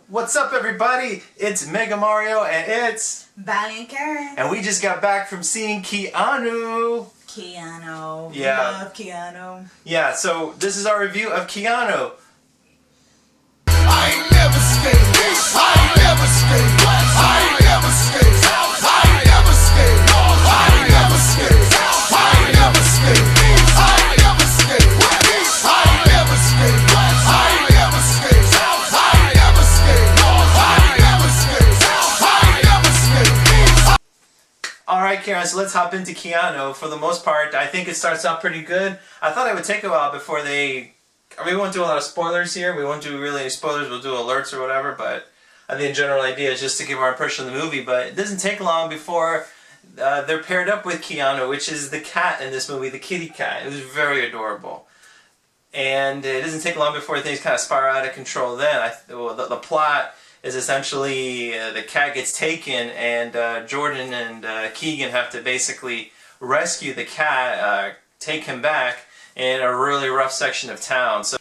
What's up, everybody? It's Mega Mario and it's Valley and Karen. And we just got back from seeing Keanu. Keanu. Yeah. Love Keanu. Yeah, so this is our review of Keanu. I ain't never scared. I ain't never scared. I ain't never scared. I ain't never scared. I ain't never scared. I ain't never scared. I ain't never scared. I ain't never scared. I ain't never scared. I ain't never scared. I ain't never scared. I ain't never scared. Alright, Karen, so let's hop into Keanu. For the most part, I think it starts out pretty good. I thought it would take a while before we won't do a lot of spoilers here. We won't do really any spoilers. We'll do alerts or whatever, but I think the general idea is just to give our impression of the movie. But it doesn't take long before they're paired up with Keanu, which is the cat in this movie, the kitty cat. It was very adorable. And it doesn't take long before things kind of spiral out of control then. The plot is essentially the cat gets taken and Jordan and Keegan have to basically rescue the cat, take him back in a really rough section of town. So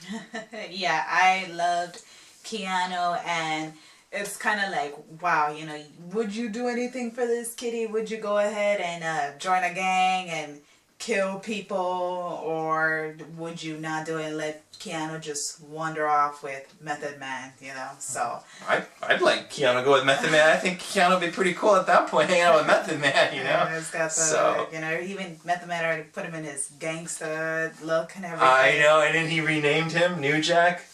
Yeah, I loved Keanu, and it's kind of like, wow, you know, would you do anything for this kitty? Would you go ahead and join a gang and kill people, or would you not do it and let Keanu just wander off with Method Man, you know? So I'd like Keanu to go with Method Man. I think Keanu would be pretty cool at that point, hanging out with Method Man, you know? Yeah, it's got the, you know, even Method Man already put him in his gangsta look and everything. I know, and then he renamed him New Jack.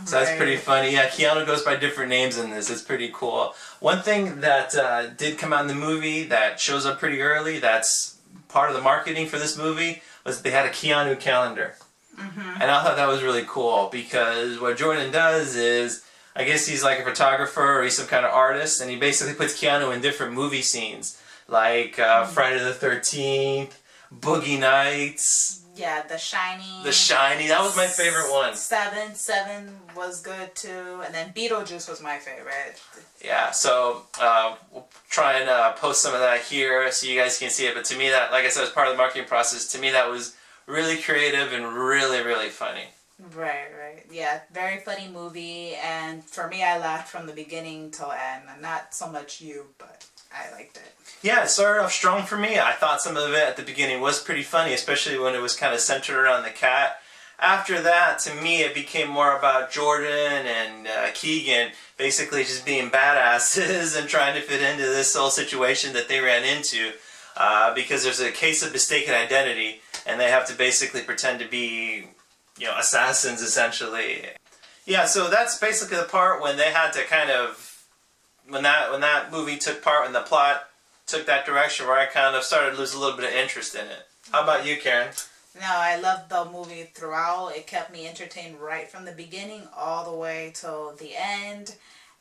So that's pretty funny. Yeah, Keanu goes by different names in this. It's pretty cool. One thing that did come out in the movie that shows up pretty early, that's part of the marketing for this movie, was they had a Keanu calendar. And I thought that was really cool because what Jordan does is, I guess he's like a photographer or he's some kind of artist, and he basically puts Keanu in different movie scenes, like Friday the 13th, Boogie Nights. Yeah, The Shining. The Shining, that was my favorite one. Seven was good too, and then Beetlejuice was my favorite. Yeah, so we'll try and post some of that here so you guys can see it. But to me, that, like I said, was part of the marketing process. To me, that was really creative and really, really funny. Right. Yeah, very funny movie, and for me, I laughed from the beginning till end. Not so much you, but I liked it. Yeah, it started off strong for me. I thought some of it at the beginning was pretty funny, especially when it was kind of centered around the cat. After that, to me, it became more about Jordan and Keegan basically just being badasses and trying to fit into this whole situation that they ran into because there's a case of mistaken identity and they have to basically pretend to be, you know, assassins essentially. Yeah, so that's basically the part when they had to kind of, when that movie took part, when the plot took that direction where I kind of started to lose a little bit of interest in it. How about you, Karen? No, I loved the movie throughout. It kept me entertained right from the beginning all the way till the end.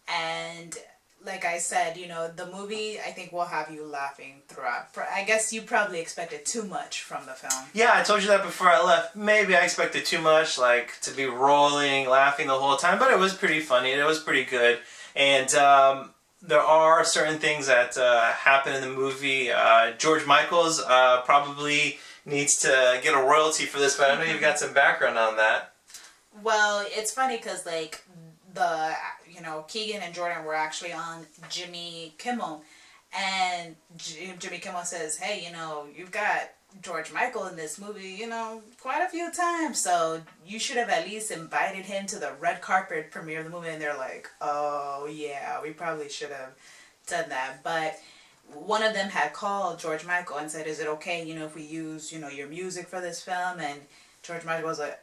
And like I said, you know, the movie, I think, will have you laughing throughout. I guess you probably expected too much from the film. Yeah, I told you that before I left. Maybe I expected too much, like to be rolling, laughing the whole time, but it was pretty funny. It was pretty good. And there are certain things that happen in the movie. George Michaels probably needs to get a royalty for this, but I know you've got some background on that. Well, it's funny because, like, Keegan and Jordan were actually on Jimmy Kimmel, and Jimmy Kimmel says, hey, you know, you've got George Michael in this movie, you know, quite a few times, so you should have at least invited him to the red carpet premiere of the movie. And they're like, oh yeah, we probably should have done that. But one of them had called George Michael and said, is it okay, you know, if we use, you know, your music for this film? And George Michael was like,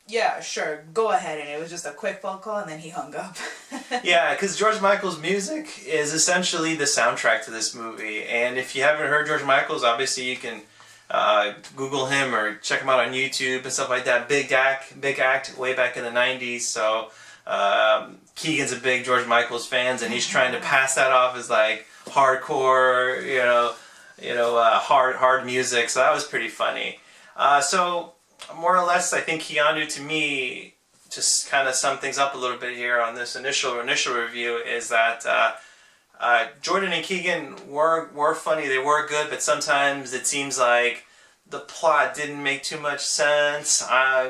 yeah, sure, go ahead. And it was just a quick phone call, and then he hung up. Yeah, because George Michael's music is essentially the soundtrack to this movie. And if you haven't heard George Michael's, obviously you can Google him or check him out on YouTube and stuff like that. Big act way back in the 90s. So Keegan's a big George Michael's fans, and he's trying to pass that off as like hardcore, hard music. So that was pretty funny. So more or less, I think Keanu, to me, just kind of sum things up a little bit here on this initial review, is that Jordan and Keegan were funny, they were good, but sometimes it seems like the plot didn't make too much sense.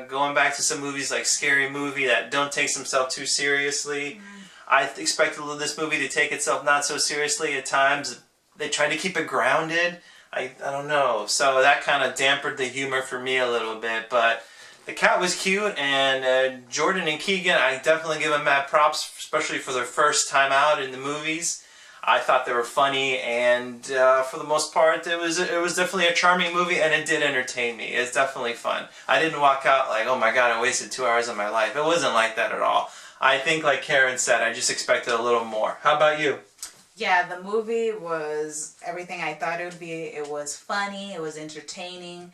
Going back to some movies like Scary Movie that don't take themselves too seriously, I expected this movie to take itself not so seriously at times. They tried to keep it grounded. I don't know. So that kind of dampened the humor for me a little bit. But the cat was cute, and Jordan and Keegan, I definitely give them mad props, especially for their first time out in the movies. I thought they were funny, and for the most part, it was definitely a charming movie, and it did entertain me. It's definitely fun. I didn't walk out like, oh my god, I wasted 2 hours of my life. It wasn't like that at all. I think, like Karen said, I just expected a little more. How about you? Yeah, the movie was everything I thought it would be. It was funny. It was entertaining.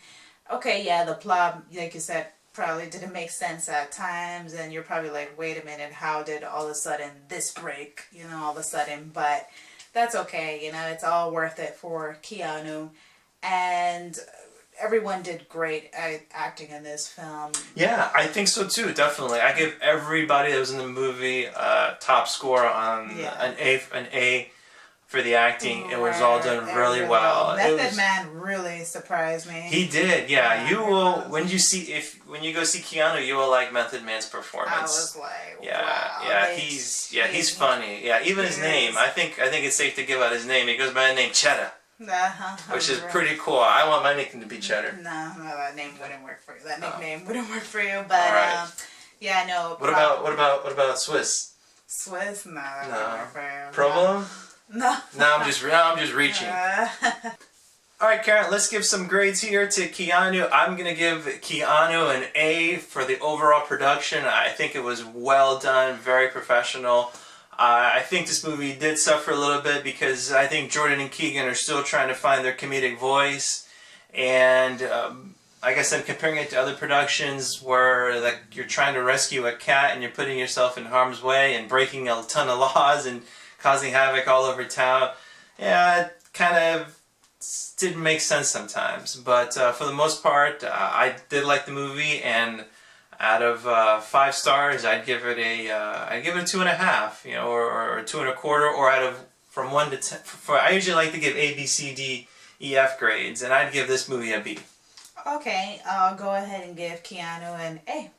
Okay, yeah, the plot, like you said, probably didn't make sense at times, and you're probably like, wait a minute, how did all of a sudden this break, all of a sudden? But that's okay, it's all worth it for Keanu, and everyone did great at acting in this film. Yeah, I think so too, definitely. I give everybody that was in the movie a top score on an A for the acting. It was all done really well. Method Man really surprised me. He did, yeah. You will when you go see Keanu, you will like Method Man's performance. I was like, yeah, wow. He's funny. Yeah, even his name. I think it's safe to give out his name. He goes by the name Cheddar. Which is pretty cool. I want my nickname to be Cheddar. No, that name wouldn't work for you. That nickname wouldn't work for you. But yeah, no. What about Swiss? Swiss? No, that wouldn't work for you. Provolone? No. No, I'm just reaching. All right, Karen, let's give some grades here to Keanu. I'm going to give Keanu an A for the overall production. I think it was well done, very professional. I think this movie did suffer a little bit because I think Jordan and Keegan are still trying to find their comedic voice. And I guess I'm comparing it to other productions where you're trying to rescue a cat and you're putting yourself in harm's way and breaking a ton of laws and causing havoc all over town. Yeah, it kind of didn't make sense sometimes. But for the most part, I did like the movie, and out of 5 stars, I'd give it a 2.5, or 2 1/4, or from 1 to 10. I usually like to give A, B, C, D, E, F grades, and I'd give this movie a B. Okay, I'll go ahead and give Keanu an A.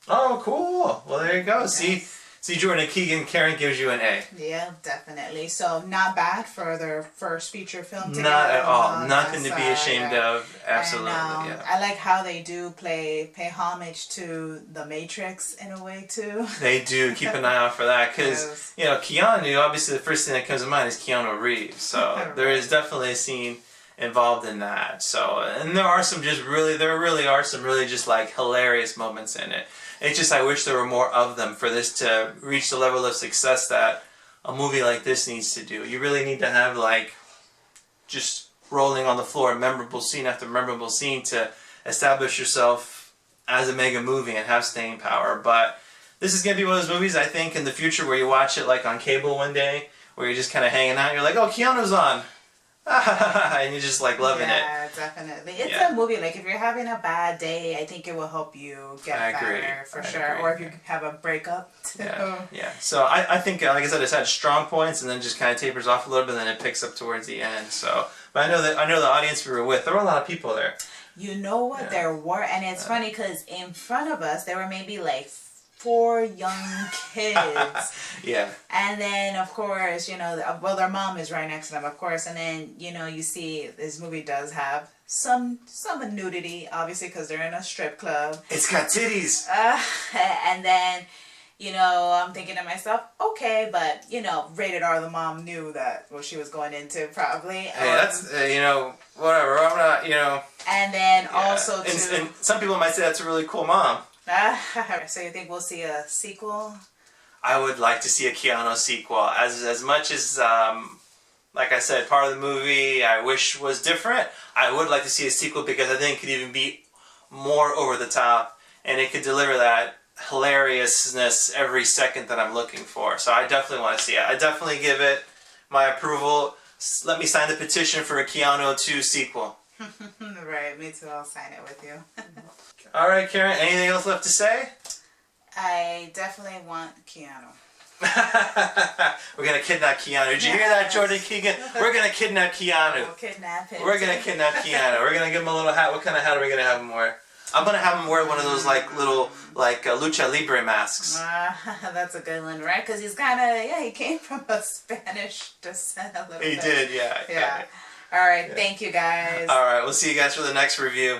Oh, cool. Well, there you go. Nice. See, Jordan Keegan, Karen gives you an A. Yeah, definitely. So not bad for their first feature film together. Not at all. Nothing to be ashamed of. Absolutely. And, I like how they do pay homage to The Matrix in a way too. They do. Keep an eye out for that because Keanu. Obviously, the first thing that comes to mind is Keanu Reeves. So Right. There is definitely a scene involved in that. So, and there really are some just like hilarious moments in it. It's just I wish there were more of them for this to reach the level of success that a movie like this needs to do. You really need to have just rolling on the floor, memorable scene after memorable scene to establish yourself as a mega movie and have staying power. But this is going to be one of those movies, I think, in the future where you watch it on cable one day, where you're just kind of hanging out and you're like, oh, Keanu's on. And you're just loving it. Yeah, definitely. It's a movie, if you're having a bad day, I think it will help you get better for sure. Or if you have a breakup too. Yeah. So I think, like I said, it's had strong points and then just kind of tapers off a little bit and then it picks up towards the end. So, but I know the audience we were with, there were a lot of people there. You know what? There were, and it's funny because in front of us, there were maybe 4 young kids. Yeah. And then, of course, their mom is right next to them, of course. And then, you see this movie does have some nudity, obviously, because they're in a strip club. It's got titties. And then, I'm thinking to myself, okay, but, rated R, the mom knew what she was going into, probably. Hey, that's, whatever. I'm not, And then also, too. And some people might say that's a really cool mom. So you think we'll see a sequel? I would like to see a Keanu sequel. As much as, like I said, part of the movie I wish was different, I would like to see a sequel because I think it could even be more over the top and it could deliver that hilariousness every second that I'm looking for. So I definitely want to see it. I definitely give it my approval. Let me sign the petition for a Keanu 2 sequel. Right, me too. I'll sign it with you. All right, Karen, anything else left to say? I definitely want Keanu. We're going to kidnap Keanu. Did you hear that, Jordan Keegan? We're going to kidnap Keanu. We'll kidnap him. We're going to kidnap Keanu. We're going to give him a little hat. What kind of hat are we going to have him wear? I'm gonna have him wear one of those like little lucha libre masks. That's a good one, right? Because he's kind of he came from a Spanish descent a little bit. He did, yeah. Yeah. All right, thank you guys. All right, we'll see you guys for the next review.